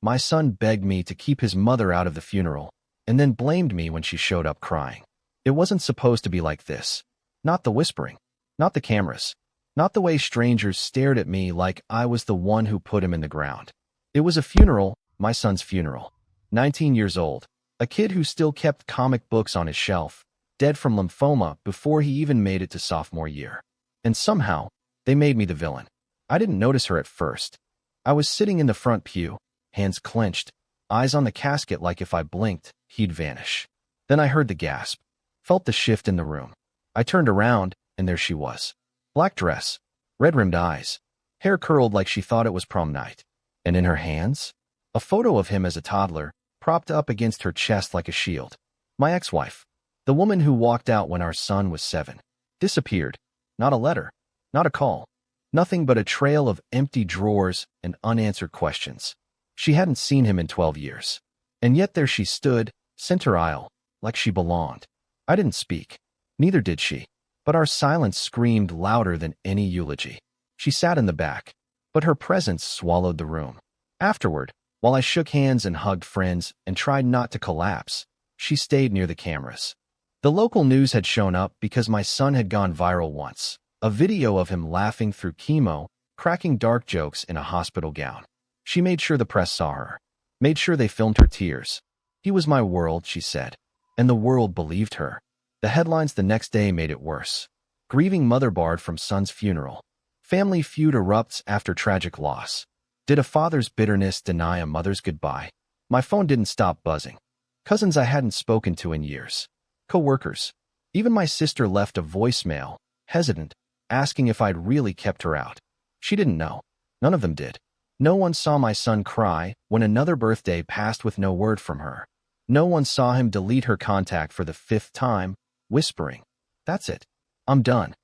My son begged me to keep his mother out of the funeral, and then blamed me when she showed up crying. It wasn't supposed to be like this. Not the whispering, not the cameras, not the way strangers stared at me like I was the one who put him in the ground. It was a funeral, my son's funeral. 19 years old, a kid who still kept comic books on his shelf, dead from lymphoma before he even made it to sophomore year. And somehow, they made me the villain. I didn't notice her at first. I was sitting in the front pew, hands clenched, eyes on the casket like if I blinked, he'd vanish. Then I heard the gasp, felt the shift in the room. I turned around, and there she was. Black dress, red-rimmed eyes, hair curled like she thought it was prom night. And in her hands, a photo of him as a toddler, propped up against her chest like a shield. My ex-wife, the woman who walked out when our son was 7, disappeared. Not a letter, not a call, nothing but a trail of empty drawers and unanswered questions. She hadn't seen him in 12 years. And yet there she stood, center aisle, like she belonged. I didn't speak. Neither did she. But our silence screamed louder than any eulogy. She sat in the back, but her presence swallowed the room. Afterward, while I shook hands and hugged friends and tried not to collapse, she stayed near the cameras. The local news had shown up because my son had gone viral once. A video of him laughing through chemo, cracking dark jokes in a hospital gown. She made sure the press saw her. Made sure they filmed her tears. He was my world, she said. And the world believed her. The headlines the next day made it worse. Grieving mother barred from son's funeral. Family feud erupts after tragic loss. Did a father's bitterness deny a mother's goodbye? My phone didn't stop buzzing. Cousins I hadn't spoken to in years. Co-workers. Even my sister left a voicemail, hesitant, asking if I'd really kept her out. She didn't know. None of them did. No one saw my son cry when another birthday passed with no word from her. No one saw him delete her contact for the 5th time, whispering, "That's it. I'm done."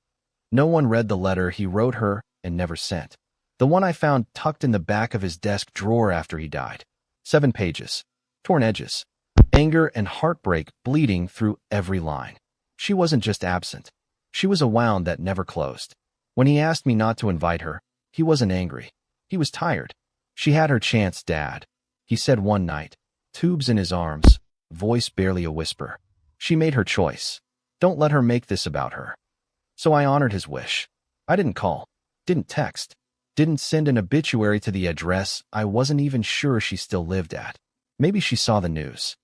No one read the letter he wrote her and never sent. The one I found tucked in the back of his desk drawer after he died. 7 pages. Torn edges. Anger and heartbreak bleeding through every line. She wasn't just absent. She was a wound that never closed. When he asked me not to invite her, he wasn't angry. He was tired. She had her chance, Dad, he said one night, tubes in his arms, voice barely a whisper. She made her choice. Don't let her make this about her. So I honored his wish. I didn't call, didn't text, didn't send an obituary to the address I wasn't even sure she still lived at. Maybe she saw the news.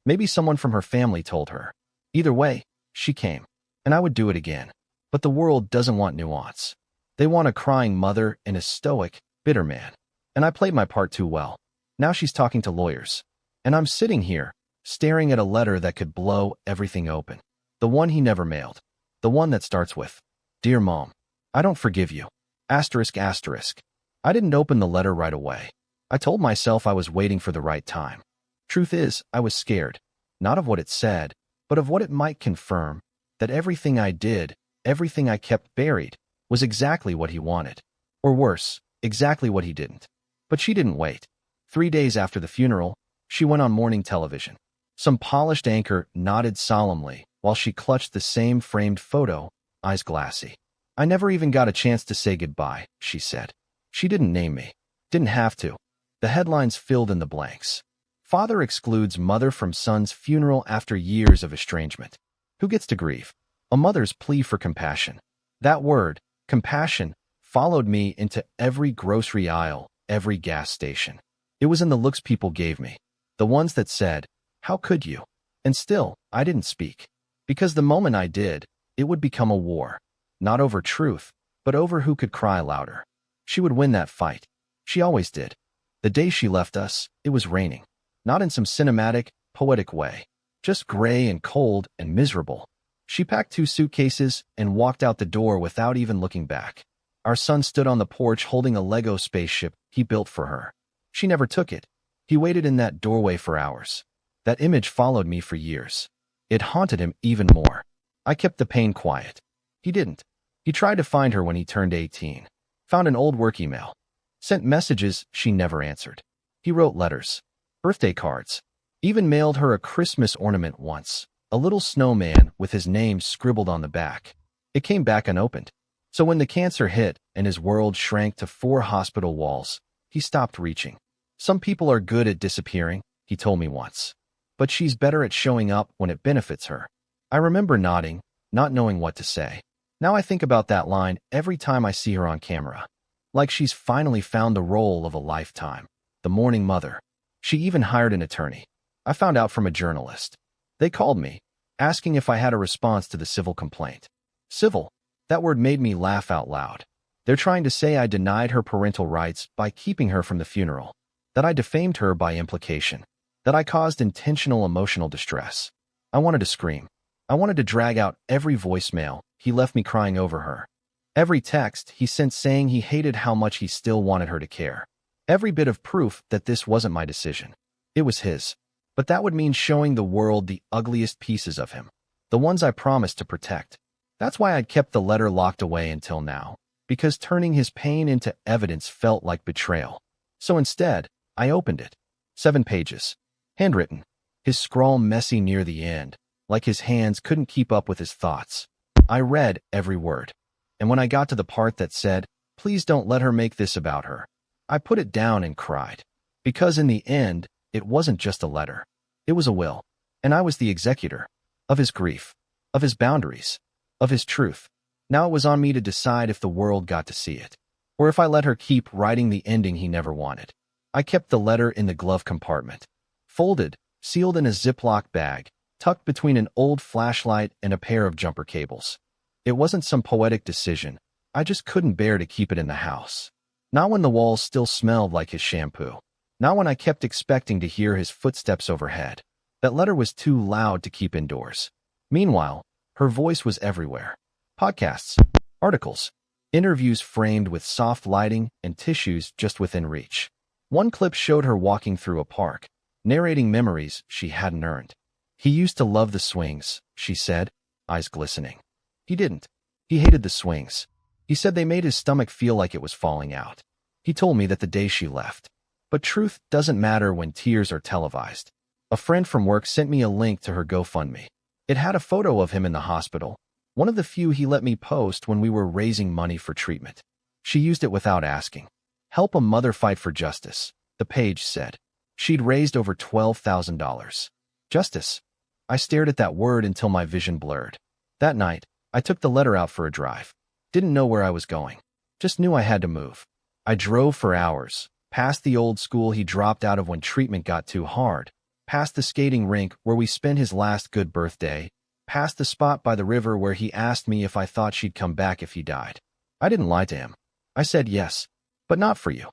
Maybe someone from her family told her. Either way, she came, and I would do it again. But the world doesn't want nuance. They want a crying mother and a stoic, bitter man. And I played my part too well. Now she's talking to lawyers. And I'm sitting here, staring at a letter that could blow everything open. The one he never mailed. The one that starts with, "Dear Mom, I don't forgive you. Asterisk, asterisk." I didn't open the letter right away. I told myself I was waiting for the right time. Truth is, I was scared. Not of what it said, but of what it might confirm. That everything I did, everything I kept buried, was exactly what he wanted. Or worse, exactly what he didn't. But she didn't wait. 3 days after the funeral, she went on morning television. Some polished anchor nodded solemnly while she clutched the same framed photo, eyes glassy. "I never even got a chance to say goodbye," she said. She didn't name me. Didn't have to. The headlines filled in the blanks. Father excludes mother from son's funeral after years of estrangement. Who gets to grieve? A mother's plea for compassion. That word, compassion, followed me into every grocery aisle, every gas station. It was in the looks people gave me. The ones that said, "How could you?" And still, I didn't speak. Because the moment I did, it would become a war. Not over truth, but over who could cry louder. She would win that fight. She always did. The day she left us, it was raining. Not in some cinematic, poetic way. Just gray and cold and miserable. She packed 2 suitcases and walked out the door without even looking back. Our son stood on the porch holding a Lego spaceship he built for her. She never took it. He waited in that doorway for hours. That image followed me for years. It haunted him even more. I kept the pain quiet. He didn't. He tried to find her when he turned 18. Found an old work email. Sent messages she never answered. He wrote letters. Birthday cards. Even mailed her a Christmas ornament once. A little snowman with his name scribbled on the back. It came back unopened. So when the cancer hit and his world shrank to 4 hospital walls, he stopped reaching. Some people are good at disappearing, he told me once. But she's better at showing up when it benefits her. I remember nodding, not knowing what to say. Now I think about that line every time I see her on camera. Like she's finally found the role of a lifetime. The morning mother. She even hired an attorney. I found out from a journalist. They called me, asking if I had a response to the civil complaint. Civil? That word made me laugh out loud. They're trying to say I denied her parental rights by keeping her from the funeral, that I defamed her by implication, that I caused intentional emotional distress. I wanted to scream. I wanted to drag out every voicemail he left me crying over her. Every text he sent saying he hated how much he still wanted her to care. Every bit of proof that this wasn't my decision. It was his. But that would mean showing the world the ugliest pieces of him, the ones I promised to protect. That's why I'd kept the letter locked away until now, because turning his pain into evidence felt like betrayal. So instead, I opened it. 7 pages. Handwritten. His scrawl messy near the end, like his hands couldn't keep up with his thoughts. I read every word. And when I got to the part that said, "Please don't let her make this about her," I put it down and cried. Because in the end, it wasn't just a letter. It was a will. And I was the executor. Of his grief. Of his boundaries. Of his truth. Now it was on me to decide if the world got to see it, or if I let her keep writing the ending he never wanted. I kept the letter in the glove compartment. Folded, sealed in a Ziploc bag, tucked between an old flashlight and a pair of jumper cables. It wasn't some poetic decision. I just couldn't bear to keep it in the house. Not when the walls still smelled like his shampoo. Not when I kept expecting to hear his footsteps overhead. That letter was too loud to keep indoors. Meanwhile, her voice was everywhere. Podcasts, articles, interviews framed with soft lighting and tissues just within reach. One clip showed her walking through a park, narrating memories she hadn't earned. He used to love the swings, she said, eyes glistening. He didn't. He hated the swings. He said they made his stomach feel like it was falling out. He told me that the day she left. But truth doesn't matter when tears are televised. A friend from work sent me a link to her GoFundMe. It had a photo of him in the hospital, one of the few he let me post when we were raising money for treatment. She used it without asking. Help a mother fight for justice, the page said. She'd raised over $12,000. Justice. I stared at that word until my vision blurred. That night, I took the letter out for a drive. Didn't know where I was going. Just knew I had to move. I drove for hours, past the old school he dropped out of when treatment got too hard, past the skating rink where we spent his last good birthday, past the spot by the river where he asked me if I thought she'd come back if he died. I didn't lie to him. I said yes, but not for you.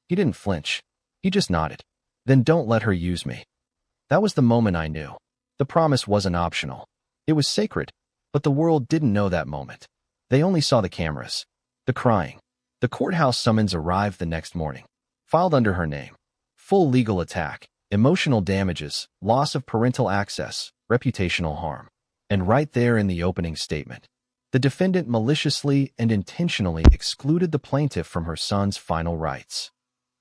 He didn't flinch. He just nodded. Then don't let her use me. That was the moment I knew. The promise wasn't optional. It was sacred, but the world didn't know that moment. They only saw the cameras, the crying. The courthouse summons arrived the next morning, filed under her name. Full legal attack, emotional damages, loss of parental access, reputational harm. And right there in the opening statement, the defendant maliciously and intentionally excluded the plaintiff from her son's final rights.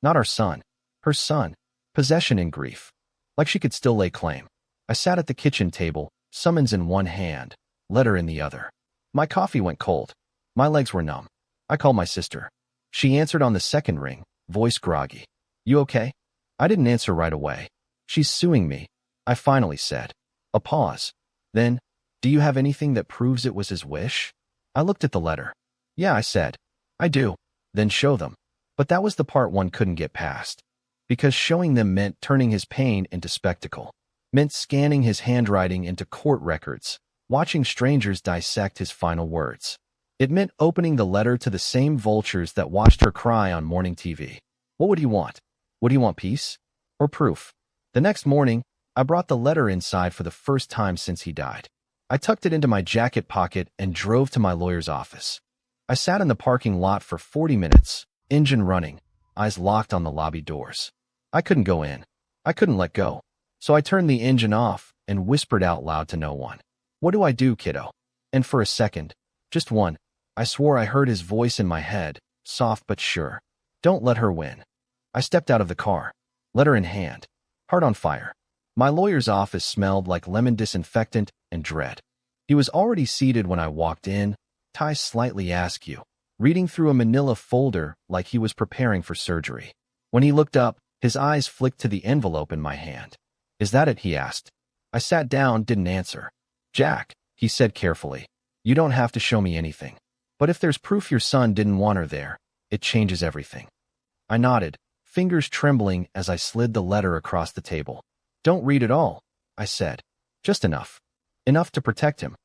Not our son, her son, possession and grief. Like she could still lay claim. I sat at the kitchen table, summons in one hand, letter in the other. My coffee went cold. My legs were numb. I called my sister. She answered on the second ring, voice groggy. You okay? I didn't answer right away. She's suing me, I finally said. A pause. Then, do you have anything that proves it was his wish? I looked at the letter. Yeah, I said. I do. Then show them. But that was the part one couldn't get past. Because showing them meant turning his pain into spectacle. Meant scanning his handwriting into court records, watching strangers dissect his final words. It meant opening the letter to the same vultures that watched her cry on morning TV. What would he want? Would he want peace? Or proof? The next morning, I brought the letter inside for the first time since he died. I tucked it into my jacket pocket and drove to my lawyer's office. I sat in the parking lot for 40 minutes, engine running, eyes locked on the lobby doors. I couldn't go in. I couldn't let go. So I turned the engine off and whispered out loud to no one. What do I do, kiddo? And for a second, just one, I swore I heard his voice in my head, soft but sure. Don't let her win. I stepped out of the car, letter in hand, heart on fire. My lawyer's office smelled like lemon disinfectant and dread. He was already seated when I walked in, tie slightly askew, reading through a manila folder like he was preparing for surgery. When he looked up, His eyes flicked to the envelope in my hand. Is that it? He asked. I sat down, didn't answer. Jack, he said carefully, you don't have to show me anything. But if there's proof your son didn't want her there, it changes everything. I nodded, fingers trembling as I slid the letter across the table. Don't read it all, I said. Just enough. Enough to protect him.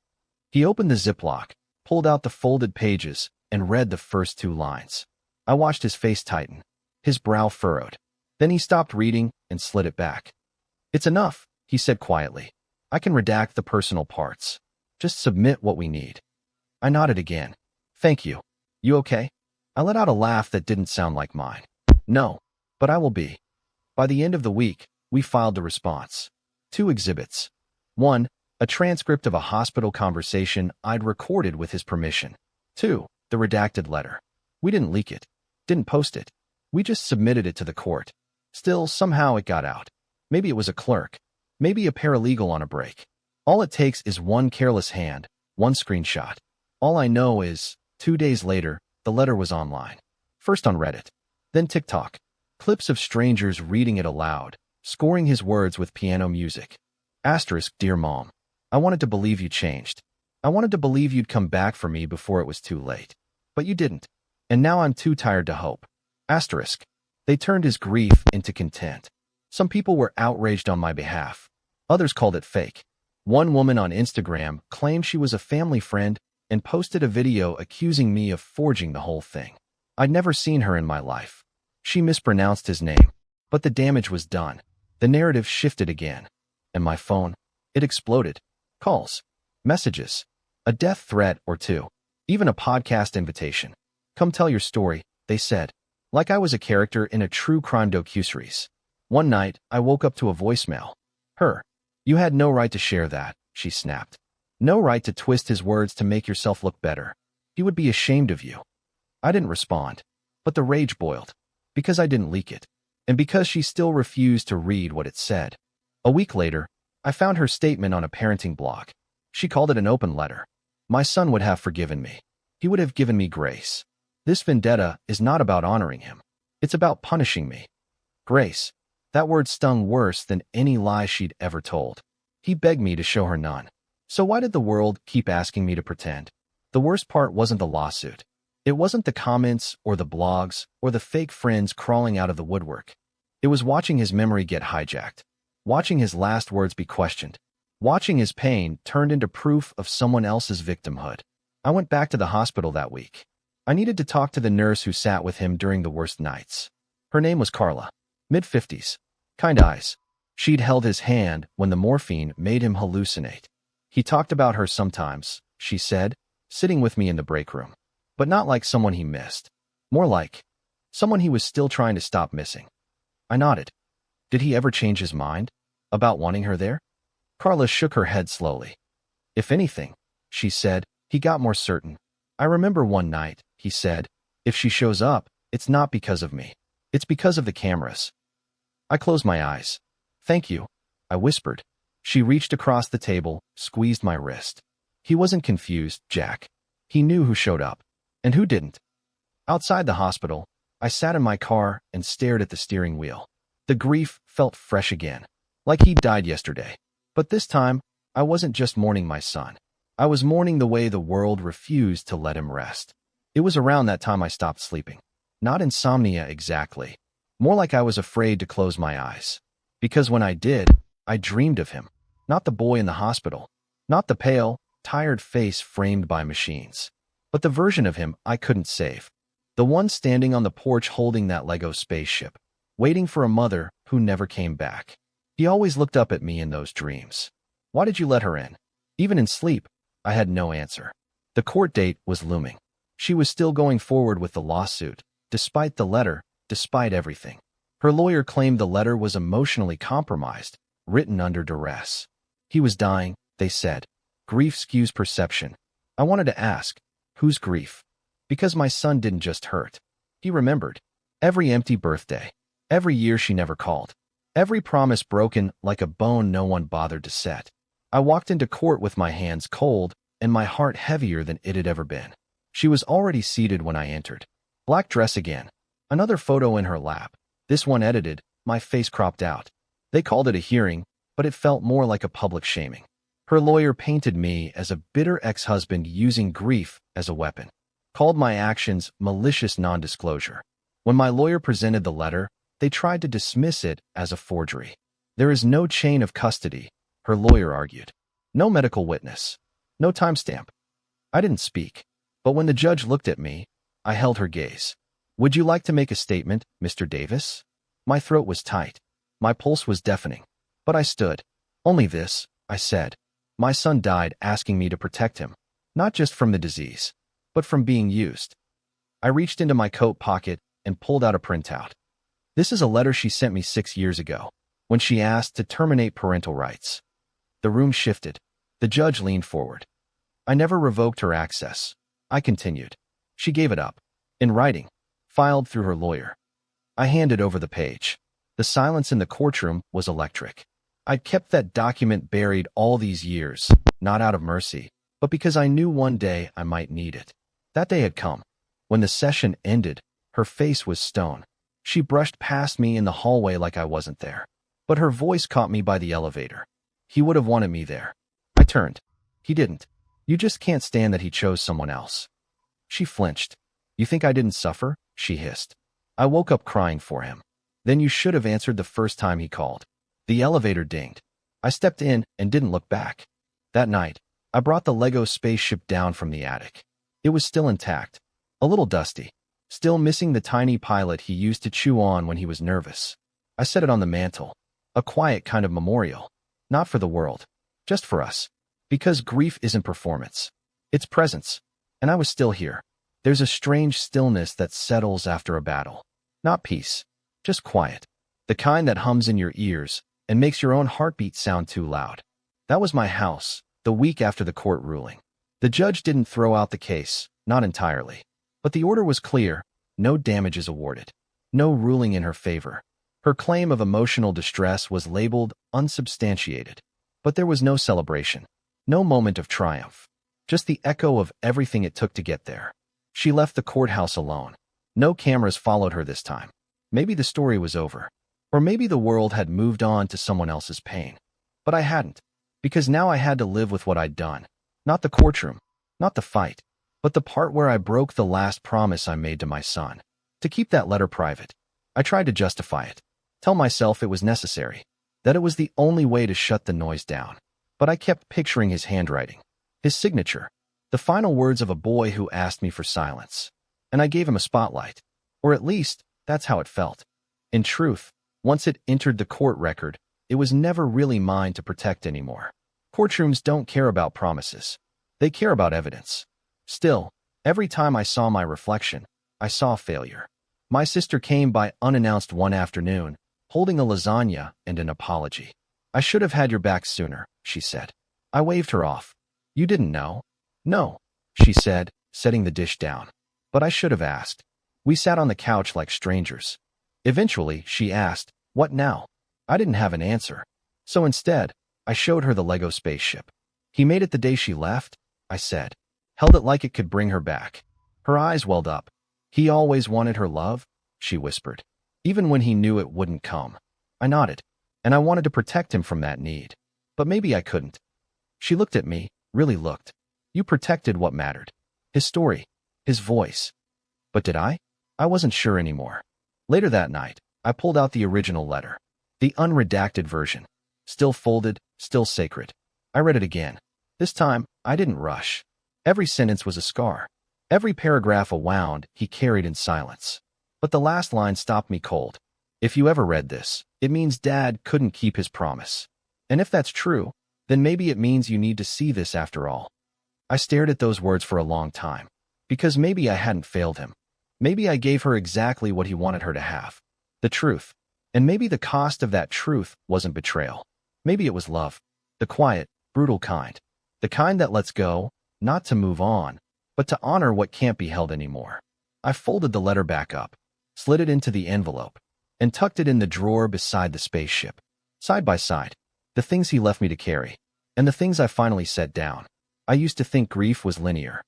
He opened the ziplock, pulled out the folded pages, and read the first 2 lines. I watched his face tighten, his brow furrowed. Then he stopped reading and slid it back. It's enough, he said quietly. I can redact the personal parts. Just submit what we need. I nodded again. Thank you. You okay? I let out a laugh that didn't sound like mine. No, but I will be. By the end of the week, we filed the response. 2 exhibits. 1, a transcript of a hospital conversation I'd recorded with his permission. 2, the redacted letter. We didn't leak it, didn't post it. We just submitted it to the court. Still, somehow it got out. Maybe it was a clerk, maybe a paralegal on a break. All it takes is one careless hand, one screenshot. All I know is, 2 days later, the letter was online. First on Reddit, then TikTok. Clips of strangers reading it aloud, scoring his words with piano music. Asterisk, dear mom. I wanted to believe you changed. I wanted to believe you'd come back for me before it was too late. But you didn't. And now I'm too tired to hope. Asterisk. They turned his grief into content. Some people were outraged on my behalf. Others called it fake. One woman on Instagram claimed she was a family friend and posted a video accusing me of forging the whole thing. I'd never seen her in my life. She mispronounced his name, but the damage was done. The narrative shifted again. And my phone, it exploded. Calls, messages, a death threat or 2, even a podcast invitation. Come tell your story, they said, like I was a character in a true crime docuseries. One night, I woke up to a voicemail. Her. You had no right to share that, she snapped. No right to twist his words to make yourself look better. He would be ashamed of you. I didn't respond, but the rage boiled. Because I didn't leak it, and because she still refused to read what it said. A week later, I found her statement on a parenting blog. She called it an open letter. My son would have forgiven me. He would have given me grace. This vendetta is not about honoring him. It's about punishing me. Grace. That word stung worse than any lie she'd ever told. He begged me to show her none. So why did the world keep asking me to pretend? The worst part wasn't the lawsuit. It wasn't the comments or the blogs or the fake friends crawling out of the woodwork. It was watching his memory get hijacked, watching his last words be questioned, watching his pain turned into proof of someone else's victimhood. I went back to the hospital that week. I needed to talk to the nurse who sat with him during the worst nights. Her name was Carla, mid-50s, kind eyes. She'd held his hand when the morphine made him hallucinate. He talked about her sometimes, she said, sitting with me in the break room. But not like someone he missed. More like someone he was still trying to stop missing. I nodded. Did he ever change his mind? About wanting her there? Carla shook her head slowly. If anything, she said, he got more certain. I remember one night, he said, if she shows up, it's not because of me. It's because of the cameras. I closed my eyes. Thank you, I whispered. She reached across the table, squeezed my wrist. He wasn't confused, Jack. He knew who showed up. And who didn't? Outside the hospital, I sat in my car and stared at the steering wheel. The grief felt fresh again, like he'd died yesterday. But this time, I wasn't just mourning my son. I was mourning the way the world refused to let him rest. It was around that time I stopped sleeping. Not insomnia exactly. More like I was afraid to close my eyes. Because when I did, I dreamed of him. Not the boy in the hospital. Not the pale, tired face framed by machines. But the version of him I couldn't save. The one standing on the porch holding that Lego spaceship, waiting for a mother who never came back. He always looked up at me in those dreams. Why did you let her in? Even in sleep, I had no answer. The court date was looming. She was still going forward with the lawsuit, despite the letter, despite everything. Her lawyer claimed the letter was emotionally compromised, written under duress. He was dying, they said. Grief skews perception. I wanted to ask, whose grief? Because my son didn't just hurt. He remembered. Every empty birthday. Every year she never called. Every promise broken like a bone no one bothered to set. I walked into court with my hands cold and my heart heavier than it had ever been. She was already seated when I entered. Black dress again. Another photo in her lap. This one edited, My face cropped out. They called it a hearing, but it felt more like a public shaming. Her lawyer painted me as a bitter ex-husband using grief as a weapon. Called my actions malicious non-disclosure. When my lawyer presented the letter, they tried to dismiss it as a forgery. There is no chain of custody, her lawyer argued. No medical witness. No timestamp. I didn't speak. But when the judge looked at me, I held her gaze. Would you like to make a statement, Mr. Davis? My throat was tight. My pulse was deafening. But I stood. Only this, I said. My son died asking me to protect him, not just from the disease, but from being used. I reached into my coat pocket and pulled out a printout. This is a letter she sent me 6 years ago, when she asked to terminate parental rights. The room shifted. The judge leaned forward. I never revoked her access. I continued. She gave it up. In writing. Filed through her lawyer. I handed over the page. The silence in the courtroom was electric. I'd kept that document buried all these years, not out of mercy, but because I knew one day I might need it. That day had come. When the session ended, her face was stone. She brushed past me in the hallway like I wasn't there. But her voice caught me by the elevator. He would have wanted me there. I turned. He didn't. You just can't stand that he chose someone else. She flinched. You think I didn't suffer? She hissed. I woke up crying for him. Then you should have answered the first time he called. The elevator dinged. I stepped in and didn't look back. That night, I brought the Lego spaceship down from the attic. It was still intact. A little dusty. Still missing the tiny pilot he used to chew on when he was nervous. I set it on the mantel. A quiet kind of memorial. Not for the world. Just for us. Because grief isn't performance. It's presence. And I was still here. There's a strange stillness that settles after a battle. Not peace. Just quiet. The kind that hums in your ears and makes your own heartbeat sound too loud. That was my house, the week after the court ruling. The judge didn't throw out the case, not entirely. But the order was clear. No damages awarded. No ruling in her favor. Her claim of emotional distress was labeled unsubstantiated. But there was no celebration. No moment of triumph. Just the echo of everything it took to get there. She left the courthouse alone. No cameras followed her this time. Maybe the story was over. Or maybe the world had moved on to someone else's pain. But I hadn't. Because now I had to live with what I'd done. Not the courtroom. Not the fight. But the part where I broke the last promise I made to my son. To keep that letter private. I tried to justify it. Tell myself it was necessary. That it was the only way to shut the noise down. But I kept picturing his handwriting. His signature. The final words of a boy who asked me for silence. And I gave him a spotlight. Or at least, that's how it felt. In truth, once it entered the court record, it was never really mine to protect anymore. Courtrooms don't care about promises. They care about evidence. Still, every time I saw my reflection, I saw failure. My sister came by unannounced one afternoon, holding a lasagna and an apology. I should have had your back sooner, she said. I waved her off. You didn't know? No, she said, setting the dish down. But I should have asked. We sat on the couch like strangers. Eventually, she asked, what now? I didn't have an answer. So instead, I showed her the Lego spaceship. He made it the day she left, I said. Held it like it could bring her back. Her eyes welled up. He always wanted her love, she whispered. Even when he knew it wouldn't come. I nodded. And I wanted to protect him from that need. But maybe I couldn't. She looked at me, really looked. You protected what mattered. His story. His voice. But did I? I wasn't sure anymore. Later that night, I pulled out the original letter. The unredacted version. Still folded, still sacred. I read it again. This time, I didn't rush. Every sentence was a scar. Every paragraph a wound he carried in silence. But the last line stopped me cold. If you ever read this, it means Dad couldn't keep his promise. And if that's true, then maybe it means you need to see this after all. I stared at those words for a long time. Because maybe I hadn't failed him. Maybe I gave her exactly what he wanted her to have. The truth. And maybe the cost of that truth wasn't betrayal. Maybe it was love. The quiet, brutal kind. The kind that lets go, not to move on, but to honor what can't be held anymore. I folded the letter back up, slid it into the envelope, and tucked it in the drawer beside the spaceship. Side by side, the things he left me to carry, and the things I finally set down. I used to think grief was linear.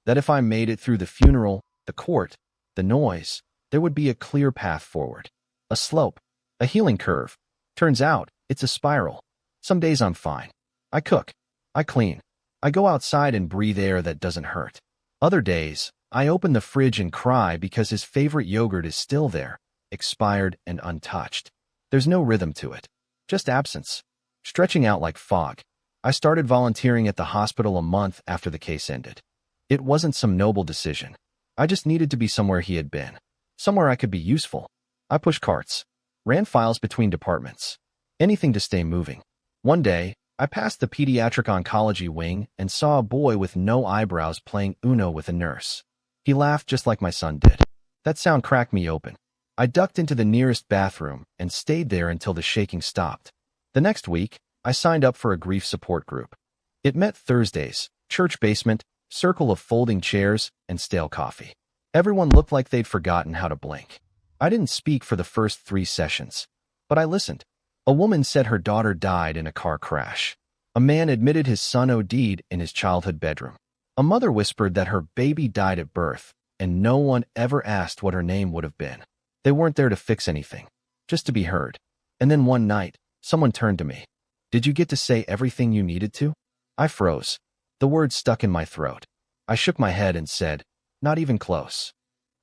That if I made it through the funeral, the court, the noise, there would be a clear path forward. A slope, A healing curve. Turns out, it's a spiral. Some days I'm fine. I cook. I clean. I go outside and breathe air that doesn't hurt. Other days, I open the fridge and cry because his favorite yogurt is still there, expired and untouched. There's no rhythm to it. Just absence. Stretching out like fog. I started volunteering at the hospital a month after the case ended. It wasn't some noble decision. I just needed to be somewhere he had been. Somewhere I could be useful. I pushed carts. Ran files between departments. Anything to stay moving. One day, I passed the pediatric oncology wing and saw a boy with no eyebrows playing Uno with a nurse. He laughed just like my son did. That sound cracked me open. I ducked into the nearest bathroom and stayed there until the shaking stopped. The next week, I signed up for a grief support group. It met Thursdays, church basement, circle of folding chairs, and stale coffee. Everyone looked like they'd forgotten how to blink. I didn't speak for the first 3 sessions, but I listened. A woman said her daughter died in a car crash. A man admitted his son OD'd in his childhood bedroom. A mother whispered that her baby died at birth, and no one ever asked what her name would have been. They weren't there to fix anything, just to be heard. And then one night, someone turned to me. "Did you get to say everything you needed to?" I froze. The words stuck in my throat. I shook my head and said, "Not even close."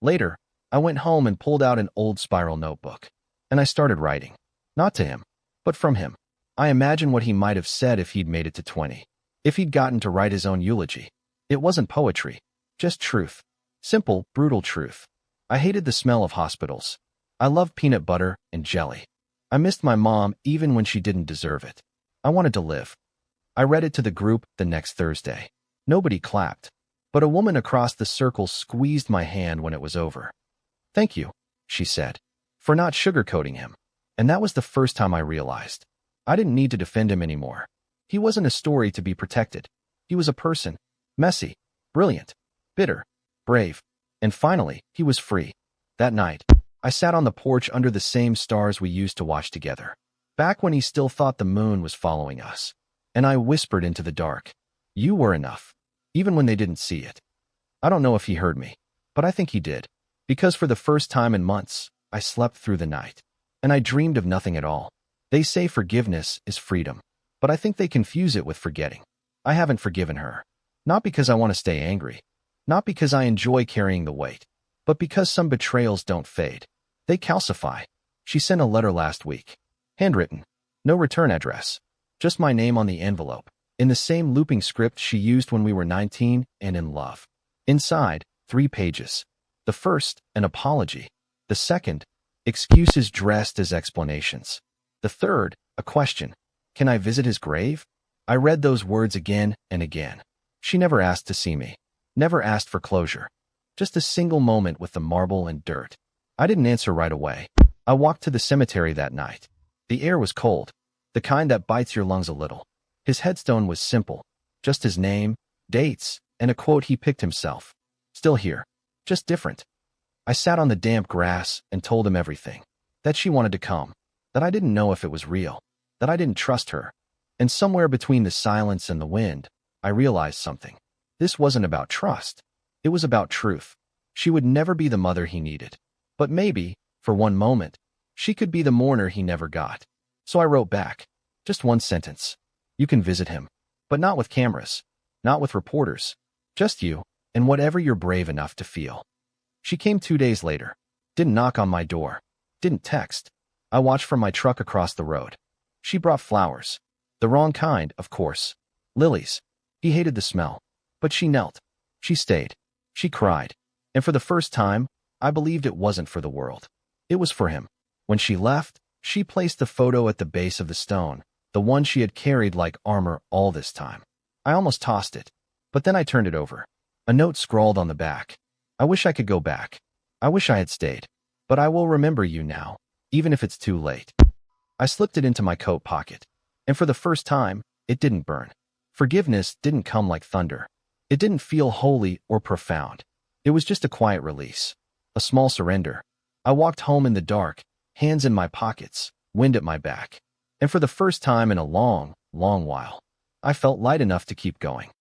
Later, I went home and pulled out an old spiral notebook. And I started writing. Not to him, but from him. I imagined what he might have said if he'd made it to 20. If he'd gotten to write his own eulogy. It wasn't poetry, just truth. Simple, brutal truth. I hated the smell of hospitals. I loved peanut butter and jelly. I missed my mom even when she didn't deserve it. I wanted to live. I read it to the group the next Thursday. Nobody clapped, but a woman across the circle squeezed my hand when it was over. "Thank you," she said, "for not sugarcoating him." And that was the first time I realized. I didn't need to defend him anymore. He wasn't a story to be protected. He was a person. Messy, brilliant, bitter, brave. And finally, he was free. That night, I sat on the porch under the same stars we used to watch together. Back when he still thought the moon was following us. And I whispered into the dark, "You were enough." Even when they didn't see it. I don't know if he heard me, but I think he did. Because for the first time in months, I slept through the night. And I dreamed of nothing at all. They say forgiveness is freedom, but I think they confuse it with forgetting. I haven't forgiven her. Not because I want to stay angry. Not because I enjoy carrying the weight. But because some betrayals don't fade. They calcify. She sent a letter last week. Handwritten. No return address. Just my name on the envelope. In the same looping script she used when we were 19 and in love. Inside, 3 pages. The first, an apology. The second, excuses dressed as explanations. The third, a question. Can I visit his grave? I read those words again and again. She never asked to see me. Never asked for closure. Just a single moment with the marble and dirt. I didn't answer right away. I walked to the cemetery that night. The air was cold. The kind that bites your lungs a little. His headstone was simple. Just his name, dates, and a quote he picked himself. Still here. Just different. I sat on the damp grass and told him everything. That she wanted to come. That I didn't know if it was real. That I didn't trust her. And somewhere between the silence and the wind, I realized something. This wasn't about trust. It was about truth. She would never be the mother he needed. But maybe, for one moment, she could be the mourner he never got. So I wrote back. Just one sentence. You can visit him. But not with cameras. Not with reporters. Just you, and whatever you're brave enough to feel. She came 2 days later. Didn't knock on my door. Didn't text. I watched from my truck across the road. She brought flowers. The wrong kind, of course. Lilies. He hated the smell. But she knelt. She stayed. She cried. And for the first time, I believed it wasn't for the world. It was for him. When she left, she placed the photo at the base of the stone, the one she had carried like armor all this time. I almost tossed it. But then I turned it over. A note scrawled on the back. I wish I could go back. I wish I had stayed. But I will remember you now, even if it's too late. I slipped it into my coat pocket. And for the first time, it didn't burn. Forgiveness didn't come like thunder. It didn't feel holy or profound. It was just a quiet release. A small surrender. I walked home in the dark, hands in my pockets, wind at my back. And for the first time in a long, long while, I felt light enough to keep going.